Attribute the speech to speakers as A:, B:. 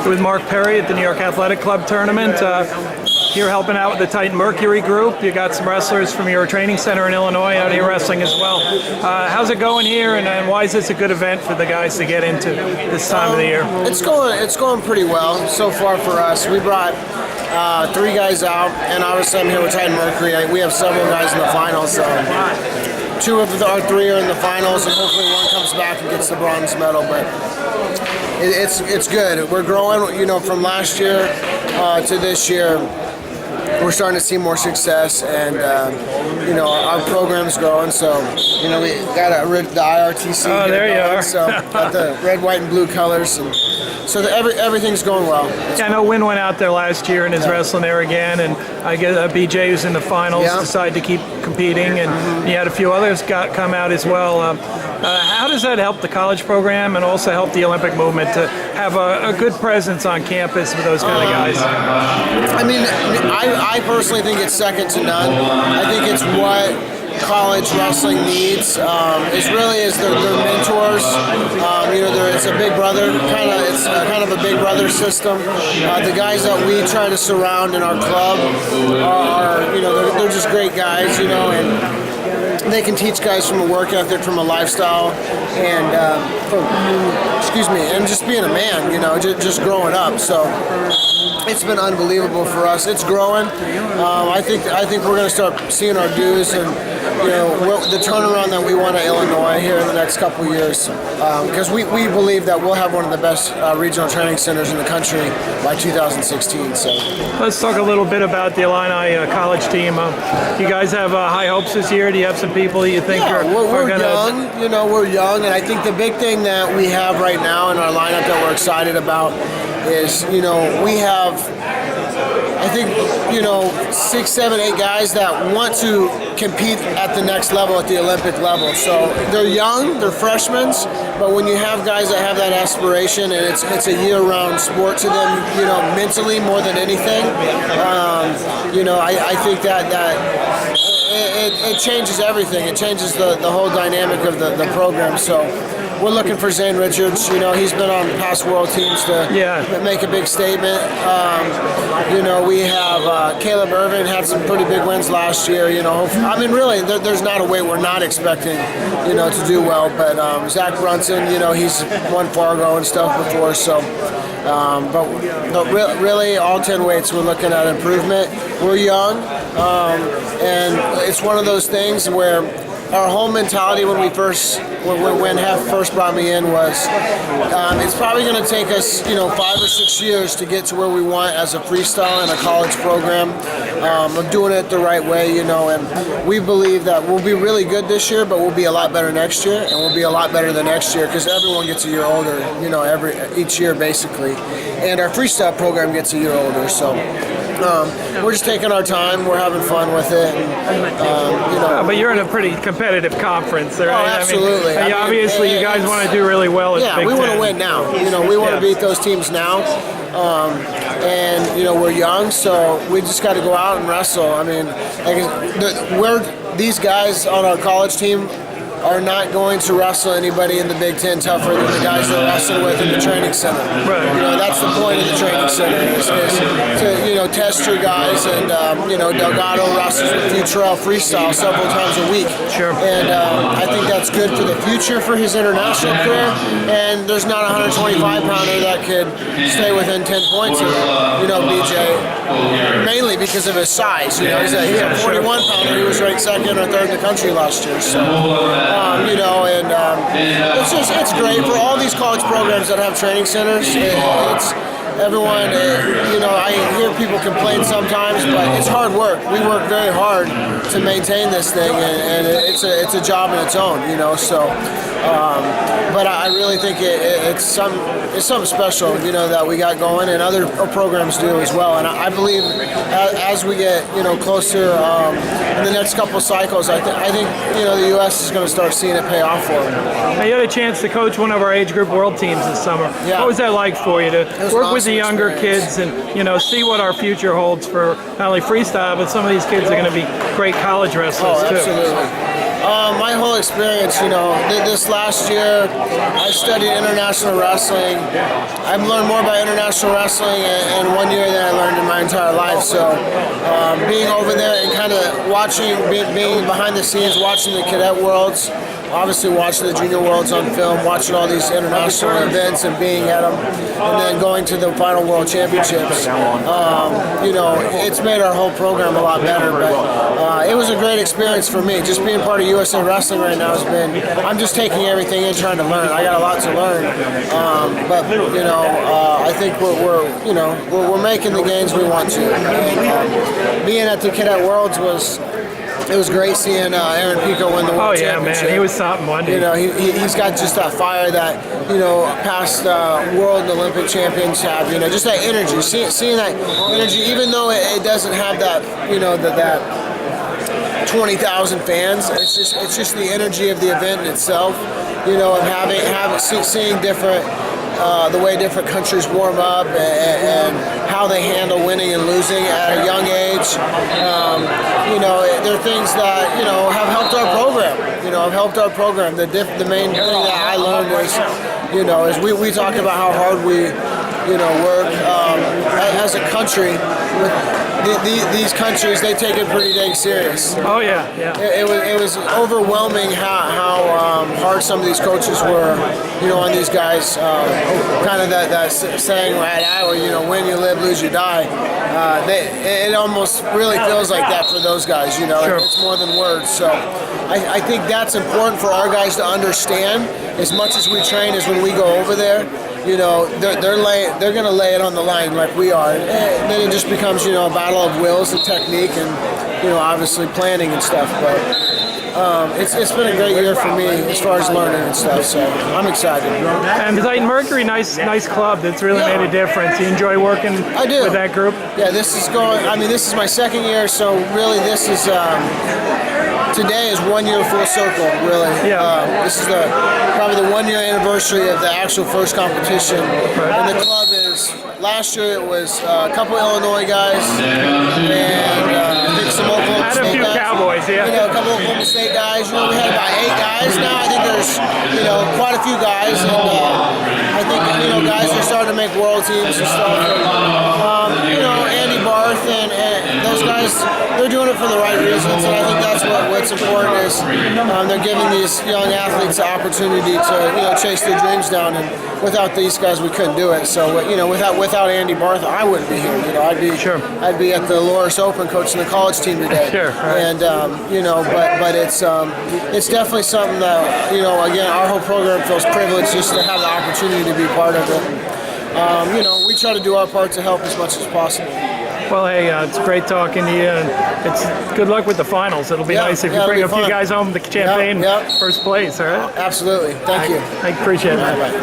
A: with Mark Perry at the New York Athletic Club tournament. Here helping out with the Titan Mercury group. You got some wrestlers from your training center in Illinois out here wrestling as well. How's it going here, and why is this a good event for the guys to get into this time of the year?
B: It's going pretty well so far for us. We brought 3 guys out, and obviously I'm here with Titan Mercury. We have several guys in the finals. 2 of our 3 are in the finals, and hopefully one comes back and gets the bronze medal. But it's good. We're growing, from last year to this year. We're starting to see more success, and our program's growing. So we got the IRTC.
A: Oh, there you are.
B: So got the red, white, and blue colors, and so everything's going well.
A: I know Wynn went out there last year and is wrestling there again, and I guess BJ, who's in the finals, decided to keep competing, and you had a few others come out as well. How does that help the college program and also help the Olympic movement to have a good presence on campus with those kind of guys?
B: I mean, I personally think it's second to none. I think it's what college wrestling needs. Is their mentors. It's a big brother it's kind of a big brother system. The guys that we try to surround in our club are they're just great guys, and they can teach guys from a work ethic, from a lifestyle, and and just being a man, just growing up. So it's been unbelievable for us. It's growing. I think we're going to start seeing our dues and the turnaround that we want at Illinois here in the next couple of years, because we believe that we'll have one of the best regional training centers in the country by 2016. So
A: let's talk a little bit about the Illini college team. You guys have high hopes this year. Do you have some people that you think are going to?
B: Young. We're young, and I think the big thing that we have right now in our lineup that we're excited about is we have, I think, 6, 7, 8 guys that want to compete at the next level, at the Olympic level. So they're young, they're freshmen, but when you have guys that have that aspiration, and it's a year-round sport to them, mentally more than anything, I think that it changes everything. It changes the whole dynamic of the program. So we're looking for Zane Richards. He's been on past world teams to make a big statement. We have Caleb Irvin had some pretty big wins last year. Really, there's not a way we're not expecting, to do well. But Zach Brunson, he's won Fargo and stuff before. So, but really, all 10 weights, we're looking at improvement. We're young, and it's one of those things where our whole mentality when Hef first brought me in was it's probably going to take us 5 or 6 years to get to where we want as a freestyle and a college program, of doing it the right way, and we believe that we'll be really good this year, but we'll be a lot better next year, and we'll be a lot better the next year, because everyone gets a year older, each year basically, and our freestyle program gets a year older. So we're just taking our time. We're having fun with it. And,
A: but you're in a pretty competitive conference, right?
B: Absolutely.
A: Obviously, you guys want to do really well.
B: Yeah, we want to win now. We want to beat those teams now. And we're young, so we just got to go out and wrestle. These guys on our college team are not going to wrestle anybody in the Big Ten tougher than the guys they're wrestling with in the training center.
A: Right.
B: That's the point of the training center is to test your guys. And Delgado wrestles with Futrell freestyle several times a week.
A: Sure.
B: And I think that's good for the future for his international career. And there's not a 125-pounder that could stay within 10 points of BJ, mainly because of his size. He's a 41-pounder. He was ranked 2nd or 3rd in the country last year. So. It's great for all these college programs that have training centers. It's everyone, I hear people complain sometimes, but it's hard work. We work very hard to maintain this thing, and it's a job in its own, So, but I really think it's something special, that we got going, and other programs do as well. And I believe as we get, closer in the next couple cycles, I think the U.S. is going to start seeing it pay off for them.
A: Now, you had a chance to coach one of our age group world teams this summer.
B: Yeah.
A: What was that like for you to work with the younger
B: experience.
A: kids and see what our future holds for not only freestyle, but some of these kids are going to be great college wrestlers too?
B: Absolutely. My whole experience, this last year, I studied international wrestling. I've learned more about international wrestling in 1 year than I learned in my entire life. So being over there and kind of watching, being behind the scenes, watching the cadet worlds, obviously watching the junior worlds on film, watching all these international events and being at them, and then going to the final world championships. It's made our whole program a lot better, but it was a great experience for me. Just being part of USA Wrestling right now has been, I'm just taking everything in, trying to learn. I got a lot to learn, I think we're making the gains we want to. And, being at the Cadet Worlds it was great seeing Aaron Pico win the World Championship.
A: Man, he was something one day.
B: He's got just that fire that, past world and Olympic champions have, just that energy. Seeing that energy, even though it doesn't have that, that 20,000 fans, it's just the energy of the event in itself, of seeing different, the way different countries warm up and how they handle winning and losing at a young age. There are things that have helped our program. Have helped our program. The main thing that I learned is we talk about how hard we work as a country. These countries, they take it pretty dang serious.
A: Oh yeah.
B: It was overwhelming how hard some of these coaches were, on these guys. Kind of that saying right out, win you live, lose you die. It almost really feels like that for those guys.
A: Sure.
B: It's more than words. So I think that's important for our guys to understand. As much as we train, is when we go over there. They're going to lay it on the line like we are. And then it just becomes, a battle of wills and technique and, obviously planning and stuff. But it's been a great year for me as far as learning and stuff. So I'm excited.
A: And besides Mercury, nice club that's really made a difference. You enjoy working with that group?
B: Yeah, this is my second year, so really this is... today is 1 year full circle, really.
A: Yeah.
B: This is probably the 1 year anniversary of the actual first competition. Right. And the club is, last year it was a couple Illinois guys and I think some Oklahoma State guys.
A: Had a few Cowboys, yeah.
B: A couple Oklahoma State guys. We had about 8 guys now. I think there's, quite a few guys. And I think, guys are starting to make world teams and stuff. And, Andy Barth and those guys, they're doing it for the right reasons. And I think that's what's important is they're giving these young athletes the opportunity to chase their dreams down, and without these guys we couldn't do it. So without Andy Barth I wouldn't be here. I'd be at the Loris Open coaching the college team today.
A: Sure. Right.
B: And but it's definitely something that again our whole program feels privileged just to have the opportunity to be part of it. We try to do our part to help as much as possible.
A: Well, hey, it's great talking to you, and it's good luck with the finals. It'll be nice if you bring a few guys home the champagne first place, all right?
B: Absolutely. Thank you.
A: I appreciate it.
B: Bye-bye.